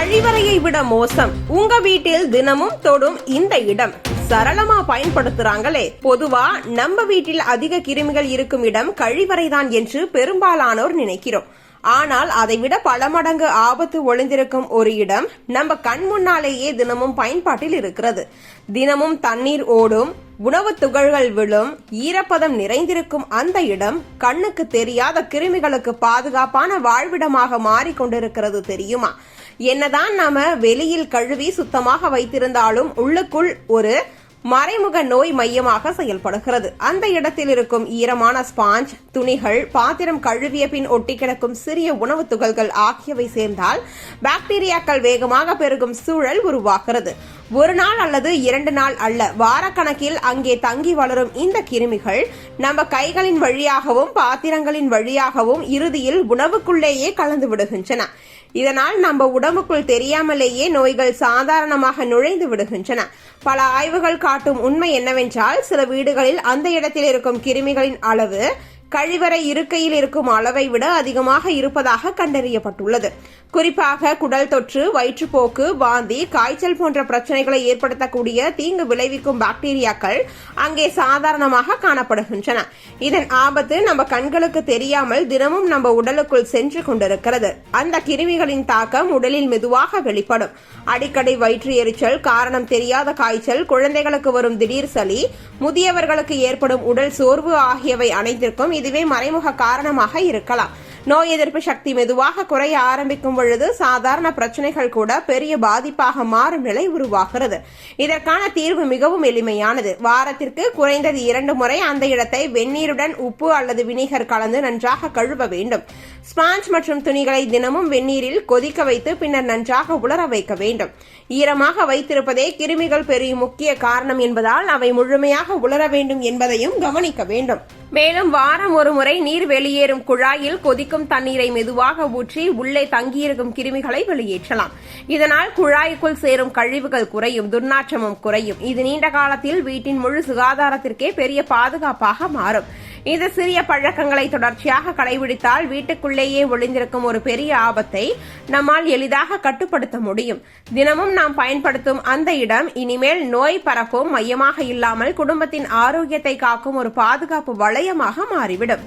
கழிவறையை விட மோசம் உங்க வீட்டில் தினமும் தொடும் இந்த இடம் சரளமா பயன்படுத்துறாங்களே. பொதுவா நம்ம வீட்டில் அதிக கிருமிகள் இருக்கும் இடம் கழிவறைதான் என்று பெரும்பாலானோர் நினைக்கிறோம். ஆனால் அதைவிட பல மடங்கு ஆபத்து ஒளிந்திருக்கும் ஒரு இடம் நம்ம கண் முன்னாலேயே தினமும் பயன்பாட்டில் இருக்கிறது. தினமும் தண்ணீர் ஓடும், உணவு துகள்கள் விழும், ஈரப்பதம் நிறைந்திருக்கும் அந்த இடம் கண்ணுக்கு தெரியாத கிருமிகளுக்கு பாதுகாப்பான வாழ்விடமாக மாறிக்கொண்டிருக்கிறது தெரியுமா? என்னதான் நாம வெளியில் கழுவி சுத்தமாக வைத்திருந்தாலும் உள்ளுக்குள் ஒரு மறைமுக நோய் மையமாக செயல்படுகிறது. அந்த இடத்தில் இருக்கும் ஈரமான ஸ்பாஞ்ச், துணிகள், பாத்திரம் கழுவிய பின் ஒட்டி கிடக்கும் சிறிய உணவு துகள்கள் ஆகியவை சேர்ந்தால் பாக்டீரியாக்கள் வேகமாக பெருகும் சூழல் உருவாகிறது. ஒரு நாள் அல்லது 2 நாள் அல்ல, வாரக்கணக்கில் அங்கே தங்கி வளரும் இந்த கிருமிகள் நம்ம கைகளின் வழியாகவும் பாத்திரங்களின் வழியாகவும் இறுதியில் உணவுக்குள்ளேயே கலந்து விடுகின்றன. இதனால் நம்ம உடம்புக்குள் தெரியாமலேயே நோய்கள் சாதாரணமாக நுழைந்து விடுகின்றன. பல ஆய்வுகள் காட்டும் உண்மை என்னவென்றால், சில வீடுகளில் அந்த இடத்தில் இருக்கும் கிருமிகளின் அளவு கழிவறை இருக்கையில் இருக்கும் அளவை விட அதிகமாக இருப்பதாக கண்டறியப்பட்டுள்ளது. குறிப்பாக குடல் தொற்று, வயிற்றுப்போக்கு, வாந்தி, காய்ச்சல் போன்ற பிரச்சனைகளை ஏற்படுத்தக்கூடிய தீங்கு விளைவிக்கும் பாக்டீரியாக்கள் அங்கே சாதாரணமாக காணப்படுகின்றன. இதன் ஆபத்து நம்ம கண்களுக்கு தெரியாமல் தினமும் நம்ம உடலுக்குள் சென்று கொண்டிருக்கிறது. அந்த கிருமிகளின் தாக்கம் உடலில் மெதுவாக வெளிப்படும். அடிக்கடி வயிற்று எரிச்சல், காரணம் தெரியாத காய்ச்சல், குழந்தைகளுக்கு வரும் திடீர் சளி, முதியவர்களுக்கு ஏற்படும் உடல் சோர்வு ஆகியவை அனைத்திற்கும் இதுவே மறைமுக காரணமாக இருக்கலாம். நோய் எதிர்ப்பு சக்தி மெதுவாக குறைய ஆரம்பிக்கும் பொழுது சாதாரண பிரச்சனைகள் கூட பெரிய பாதிப்பாக மாறும் நிலை உருவாகிறது. இதற்கான தீர்வு மிகவும் எளிமையானது. வாரத்திற்கு குறைந்தது 2 முறை அந்த இடத்தை வெந்நீருடன் உப்பு அல்லது வினிகர் கலந்து நன்றாக கழுவ வேண்டும். ஸ்பாஞ்ச் மற்றும் துணிகளை தினமும் வெந்நீரில் கொதிக்க வைத்து பின்னர் நன்றாக உலர வைக்க வேண்டும். ஈரமாக வைத்திருப்பதே கிருமிகள் பெரிய முக்கிய காரணம் என்பதால் அவை முழுமையாக உலர வேண்டும் என்பதையும் கவனிக்க வேண்டும். மேலும் வாரம் ஒரு முறை நீர் வெளியேறும் குழாயில் கொதிக்கும் தண்ணீரை மெதுவாக ஊற்றி உள்ளே தங்கியிருக்கும் கிருமிகளை வெளியேற்றலாம். இதனால் குழாய்க்குள் சேரும் கழிவுகள் குறையும், துர்நாற்றமும் குறையும். இது நீண்ட காலத்தில் வீட்டின் முழு சுகாதாரத்திற்கே பெரிய பாதுகாப்பாக மாறும். இந்த சிறிய பழக்கங்களை தொடர்ச்சியாக கடைபிடித்தால் வீட்டுக்குள்ளேயே ஒளிந்திருக்கும் ஒரு பெரிய ஆபத்தை நம்மால் எளிதாக கட்டுப்படுத்த முடியும். தினமும் நாம் பயன்படுத்தும் அந்த இடம் இனிமேல் நோய் பரப்பும் மையமாக இல்லாமல் குடும்பத்தின் ஆரோக்கியத்தை காக்கும் ஒரு பாதுகாப்பு வளையமாக மாறிவிடும்.